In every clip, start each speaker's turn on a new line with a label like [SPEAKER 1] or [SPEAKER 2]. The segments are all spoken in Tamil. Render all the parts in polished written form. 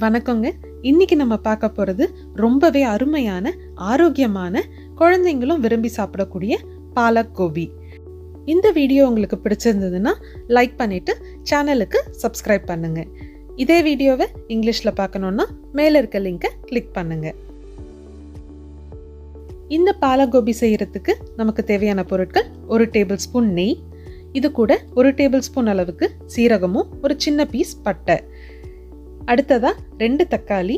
[SPEAKER 1] வணக்கங்க. இன்னைக்கு நம்ம பார்க்க போகிறது ரொம்பவே அருமையான ஆரோக்கியமான குழந்தைங்களும் விரும்பி சாப்பிடக்கூடிய பாலக் கோபி. இந்த வீடியோ உங்களுக்கு பிடிச்சிருந்ததுன்னா லைக் பண்ணிட்டு சேனலுக்கு சப்ஸ்கிரைப் பண்ணுங்க. இதே வீடியோவை இங்கிலீஷில் பார்க்கணுன்னா மேலே இருக்க லிங்கை கிளிக் பண்ணுங்க. இந்த பாலக் கோபி செய்யறதுக்கு நமக்கு தேவையான பொருட்கள்: 1 டேபிள் ஸ்பூன் நெய், இது கூட 1 டேபிள் ஸ்பூன் அளவுக்கு சீரகமும் ஒரு சின்ன பீஸ் பட்டை, அடுத்ததா 2 தக்காளி,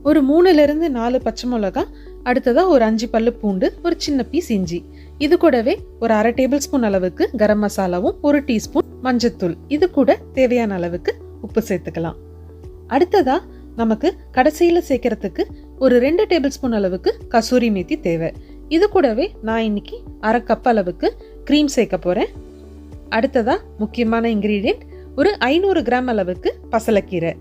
[SPEAKER 1] ஒரு 3லிருந்து 4 பச்சை மிளகாய், அடுத்ததா ஒரு 5 பல்லு பூண்டு, ஒரு சின்ன பீஸ் இஞ்சி, இது கூடவே ஒரு 1/2 டேபிள் ஸ்பூன் அளவுக்கு கரம் மசாலாவும் 1 டீஸ்பூன் மஞ்சத்தூள், இது கூட தேவையான அளவுக்கு உப்பு சேர்த்துக்கலாம். அடுத்ததா நமக்கு கடைசியில் சேர்க்கறதுக்கு ஒரு 2 டேபிள் ஸ்பூன் அளவுக்கு கசூரி மேத்தி தேவை. இது கூடவே நான் இன்னைக்கு 1/2 கப் அளவுக்கு க்ரீம் சேர்க்க போறேன். அடுத்ததா முக்கியமான இன்கிரீடியன்ட் ஒரு 500 கிராம் அளவுக்கு பசலக்கீரை,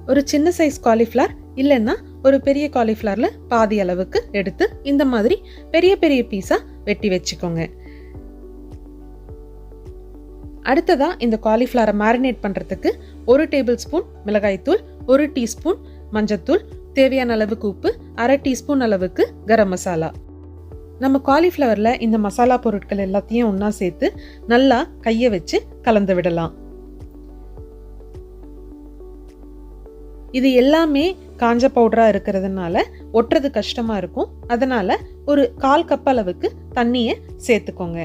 [SPEAKER 1] ஒரு சின்ன சைஸ் காலிஃப்ளவர் இல்லைன்னா ஒரு பெரிய காலிஃப்ளவர்ல பாதி அளவுக்கு எடுத்து இந்த மாதிரி பெரிய பெரிய பீஸா வெட்டி வச்சுக்கோங்க. அடுத்ததா இந்த காலிஃப்ளவரை மேரினேட் பண்றதுக்கு 1 டேபிள் ஸ்பூன் மிளகாய்த்தூள், 1 டீஸ்பூன் மஞ்சத்தூள், தேவையான அளவுக்கு உப்பு, 1/2 டீஸ்பூன் அளவுக்கு கரம் மசாலா. நம்ம காலிஃப்ளவர்ல இந்த மசாலா பொருட்கள் எல்லாத்தையும் ஒன்னா சேர்த்து நல்லா கையை வச்சு கலந்து விடலாம். இது எல்லாமே காஞ்ச பவுடரா இருக்கிறதுனால ஒட்டுறது கஷ்டமா இருக்கும். அதனால ஒரு 1/4 கப் அளவுக்கு தண்ணியை சேர்த்துக்கோங்க.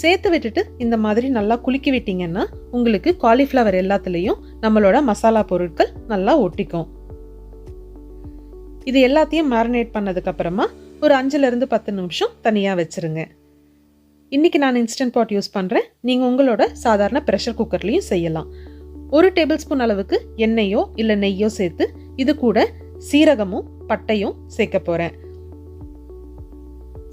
[SPEAKER 1] சேர்த்து விட்டுட்டு இந்த மாதிரி நல்லா குலுக்கி விட்டீங்கன்னா உங்களுக்கு காலிஃப்ளவர் எல்லாத்துலேயும் நம்மளோட மசாலா பொருட்கள் நல்லா ஒட்டிக்கும். இது எல்லாத்தையும் மேரினேட் பண்ணதுக்கு அப்புறமா ஒரு 5லிருந்து 10 நிமிஷம் தனியாக வச்சிருங்க. இன்னைக்கு நான் இன்ஸ்டன்ட் பாட் யூஸ் பண்ணுறேன். நீங்கள் உங்களோட சாதாரண ப்ரெஷர் குக்கர்லையும் செய்யலாம். 1 டேபிள் ஸ்பூன் அளவுக்கு எண்ணெயோ இல்லை நெய்யோ சேர்த்து இது கூட சீரகமும் பட்டையும் சேர்க்க போகிறேன்.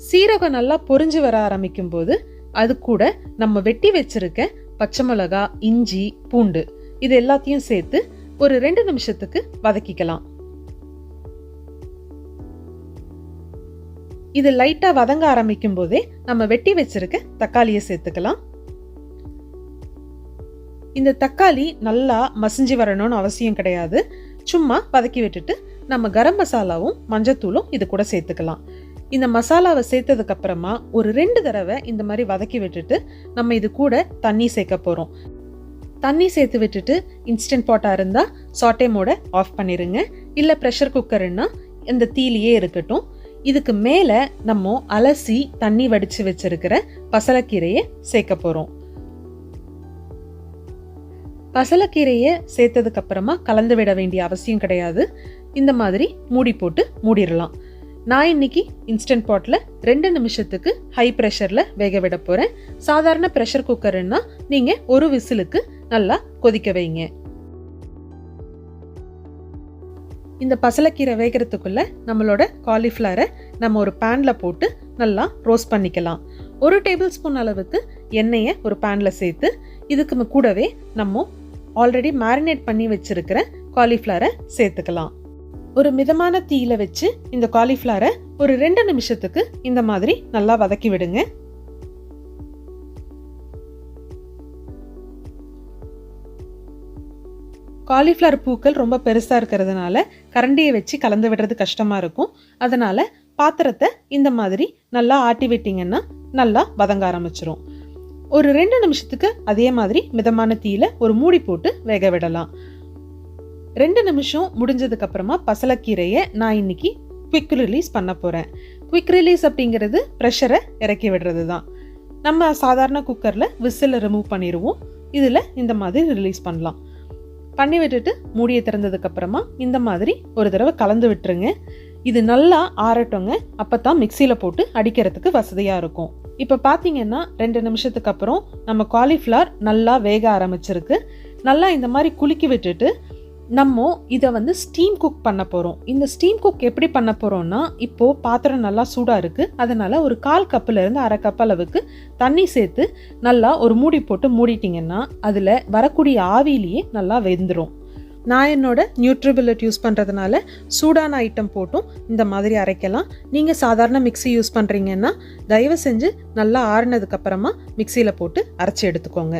[SPEAKER 1] சீரகம் நல்லா பொரிஞ்சு வர ஆரம்பிக்கும் போது அது கூட நம்ம வெட்டி வச்சிருக்க பச்சை மிளகா, இஞ்சி, பூண்டு இது எல்லாத்தையும் சேர்த்து ஒரு 2 நிமிஷத்துக்கு வதக்கிக்கலாம். இது லைட்டா வதங்க ஆரம்பிக்கும் போதே நம்ம வெட்டி வச்சிருக்க தக்காளியை சேர்த்துக்கலாம். இந்த தக்காளி நல்லா மசிஞ்சு வரணும்னு அவசியம் கிடையாது. சும்மா வதக்கி விட்டுட்டு நம்ம கரம் மசாலாவும் மஞ்சத்தூளும் இது கூட சேர்த்துக்கலாம். இந்த மசாலாவை சேர்த்ததுக்கு அப்புறமா ஒரு 2 தடவை இந்த மாதிரி வதக்கி விட்டுட்டு நம்ம இது கூட தண்ணி சேர்க்க போறோம். தண்ணி சேர்த்து விட்டுட்டு இன்ஸ்டன்ட் பாட்டா இருந்தா சாட்டே மோட ஆஃப் பண்ணிருங்க. இல்ல ப்ரெஷர் குக்கர்னா இந்த தீலியே இருக்கட்டும். இதுக்கு மேல நம்ம அலசி தண்ணி வடிச்சு வச்சிருக்கிற பசலக்கீரையை சேர்க்க போறோம். பசலக்கீரையை சேர்த்ததுக்கு அப்புறமா கலந்து விட வேண்டிய அவசியம் கிடையாது. இந்த மாதிரி மூடி போட்டு மூடிடலாம். நான் இன்னைக்கு இன்ஸ்டன்ட் பாட்ல 2 நிமிஷத்துக்கு ஹை ப்ரெஷர்ல வேக விட போறேன். சாதாரண ப்ரெஷர் குக்கர்னா நீங்க ஒரு விசிலுக்கு நல்லா கொதிக்க வைங்க. இந்த பசலக்கீரை வேகிறதுக்குள்ள நம்மளோட காலிஃப்ளவரை நம்ம ஒரு பேன்ல போட்டு நல்லா ரோஸ்ட் பண்ணிக்கலாம். 1 டேபிள் ஸ்பூன் அளவுக்கு எண்ணெயை ஒரு பேன்ல சேர்த்து இதுக்கு கூடவே நம்ம ஆல்ரெடி மேரினேட் பண்ணி வச்சிருக்கிற காலிஃப்ளவரை சேர்த்துக்கலாம். ஒரு மிதமான தீயில வச்சு இந்த காலிஃப்ளவரை ஒரு 2 நிமிஷத்துக்கு இந்த மாதிரி நல்லா வதக்கி விடுங்க. காலிஃப்ளவர் பூக்கள் ரொம்ப பெருசா இருக்கிறதுனால கரண்டியை வச்சு கலந்து விடுறது கஷ்டமா இருக்கும். அதனால பாத்திரத்தை இந்த மாதிரி நல்லா ஆட்டி விட்டீங்கன்னா நல்லா வதங்க ஆரம்பிச்சிரும். ஒரு 2 நிமிஷத்துக்கு அதே மாதிரி மிதமான தீயில ஒரு மூடி போட்டு வேக விடலாம். 2 நிமிஷம் முடிஞ்சதுக்கு அப்புறமா பசலக்கீரையை நான் இன்னைக்கு குவிக் ரிலீஸ் பண்ண போறேன். குவிக் ரிலீஸ் அப்படிங்கிறது ப்ரெஷரை இறக்கி விடுறது தான். நம்ம சாதாரண குக்கர்ல விசில ரிமூவ் பண்ணிடுவோம். இதுல இந்த மாதிரி ரிலீஸ் பண்ணலாம். பண்ணி விட்டுட்டு மூடியை திறந்ததுக்கு அப்புறமா இந்த மாதிரி ஒரு தடவை கலந்து விட்டுருங்க. இது நல்லா ஆறட்டுங்க. அப்பதான் மிக்சியில போட்டு அடிக்கிறதுக்கு வசதியா இருக்கும். இப்ப பாத்தீங்கன்னா 2 நிமிஷத்துக்கு அப்புறம் நம்ம காலிஃப்ளவர் நல்லா வேக ஆரம்பிச்சிருக்கு. நல்லா இந்த மாதிரி குலுக்கி விட்டுட்டு நம்ம இதை ஸ்டீம் குக் பண்ண போறோம். இந்த ஸ்டீம் குக் எப்படி பண்ண போறோம்னா, இப்போ பாத்திரம் நல்லா சூடா இருக்கு. அதனால ஒரு 1/4 கப்ல இருந்து 1/2 கப் அளவுக்கு தண்ணி சேர்த்து நல்லா ஒரு மூடி போட்டு மூடிட்டீங்கன்னா அதுல வரக்கூடிய ஆவியிலேயே நல்லா வெந்துடும். நான் என்னோட நியூட்ரிபிலிட் யூஸ் பண்ணுறதுனால சூடான ஐட்டம் போட்டும் இந்த மாதிரி அரைக்கலாம். நீங்கள் சாதாரண மிக்ஸி யூஸ் பண்ணுறீங்கன்னா தயவு செஞ்சு நல்லா ஆறுனதுக்கப்புறமா மிக்சியில் போட்டு அரைச்சி எடுத்துக்கோங்க.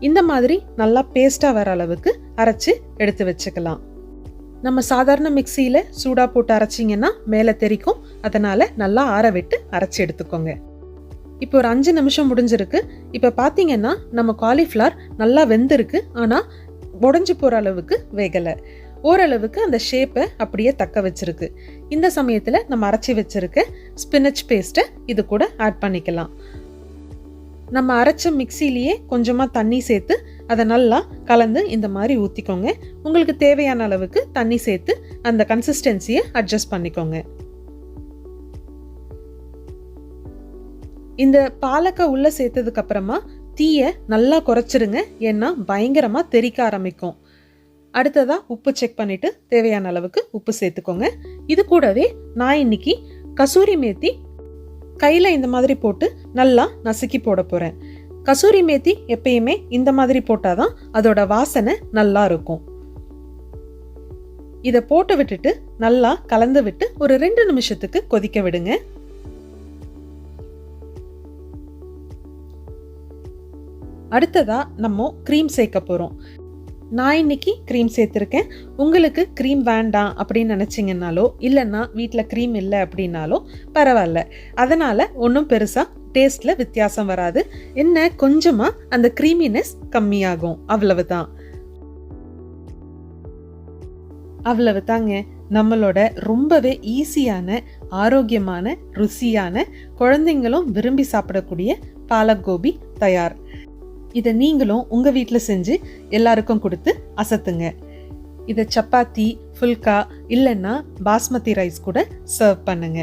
[SPEAKER 1] இந்த மாதிரி நல்லா பேஸ்ட்டாக வர அளவுக்கு அரைச்சி எடுத்து வச்சுக்கலாம். நம்ம சாதாரண மிக்சியில் சூடாக போட்டு அரைச்சிங்கன்னா மேலே தெரிக்கும், அதனால் நல்லா ஆற விட்டு அரைச்சி எடுத்துக்கோங்க. இப்போ ஒரு 5 நிமிஷம் முடிஞ்சிருக்கு. இப்போ பார்த்தீங்கன்னா நம்ம காலிஃப்ளவர் நல்லா வெந்திருக்கு, ஆனால் உடஞ்சி போகிற அளவுக்கு வேகலை. ஓரளவுக்கு அந்த ஷேப்பை அப்படியே தக்க வச்சிருக்கு. இந்த சமயத்தில் நம்ம அரைச்சி வச்சிருக்க ஸ்பினச் பேஸ்ட்டை இது கூட ஆட் பண்ணிக்கலாம். நம்ம அரைச்ச மிக்சிலேயே கொஞ்சமாக தண்ணி சேர்த்து அதை நல்லா கலந்து இந்த மாதிரி ஊற்றிக்கோங்க. உங்களுக்கு தேவையான அளவுக்கு தண்ணி சேர்த்து அந்த கன்சிஸ்டன்சியை அட்ஜஸ்ட் பண்ணிக்கோங்க. இந்த பாலக்கை உள்ள சேர்த்ததுக்கு அப்புறமா தீயை நல்லா குறைச்சிருங்க, ஏன்னா பயங்கரமா தெறிக்க ஆரம்பிக்கும். அடுத்ததா உப்பு செக் பண்ணிட்டு தேவையான அளவுக்கு உப்பு சேர்த்துக்கோங்க. இது கூடவே நான் இன்னைக்கு கசூரி மேத்தி கையில இந்த மாதிரி போட்டு நல்லா நசுக்கி போட போறேன். கசூரி மேத்தி எப்பயுமே இந்த மாதிரி போட்டாதான் அதோட வாசனை நல்லா இருக்கும். இதை போட்டு விட்டுட்டு நல்லா கலந்து விட்டு ஒரு 2 நிமிஷத்துக்கு கொதிக்க விடுங்க. அடுத்ததா நம்ம க்ரீம் சேர்க்க போறோம். நான் இன்னைக்கு க்ரீம் சேர்த்துருக்கேன். உங்களுக்கு க்ரீம் வேண்டாம் அப்படின்னு நினச்சிங்கன்னாலோ இல்லைன்னா வீட்டில் க்ரீம் இல்லை அப்படின்னாலோ பரவாயில்ல. அதனால் ஒன்றும் பெருசாக டேஸ்ட்டில் வித்தியாசம் வராது. என்ன கொஞ்சமாக அந்த க்ரீமினஸ் கம்மியாகும், அவ்வளவுதான். அவ்வளவுதாங்க. நம்மளோட ரொம்பவே ஈஸியான, ஆரோக்கியமான, ருசியான, குழந்தைங்களும் விரும்பி சாப்பிடக்கூடிய பாலக் கோபி தயார். இதை நீங்களும் உங்கள் வீட்டில் செஞ்சு எல்லாருக்கும் கொடுத்து அசத்துங்க. இதை சப்பாத்தி, ஃபுல்கா இல்லைன்னா பாஸ்மதி ரைஸ் கூட சர்வ் பண்ணுங்க.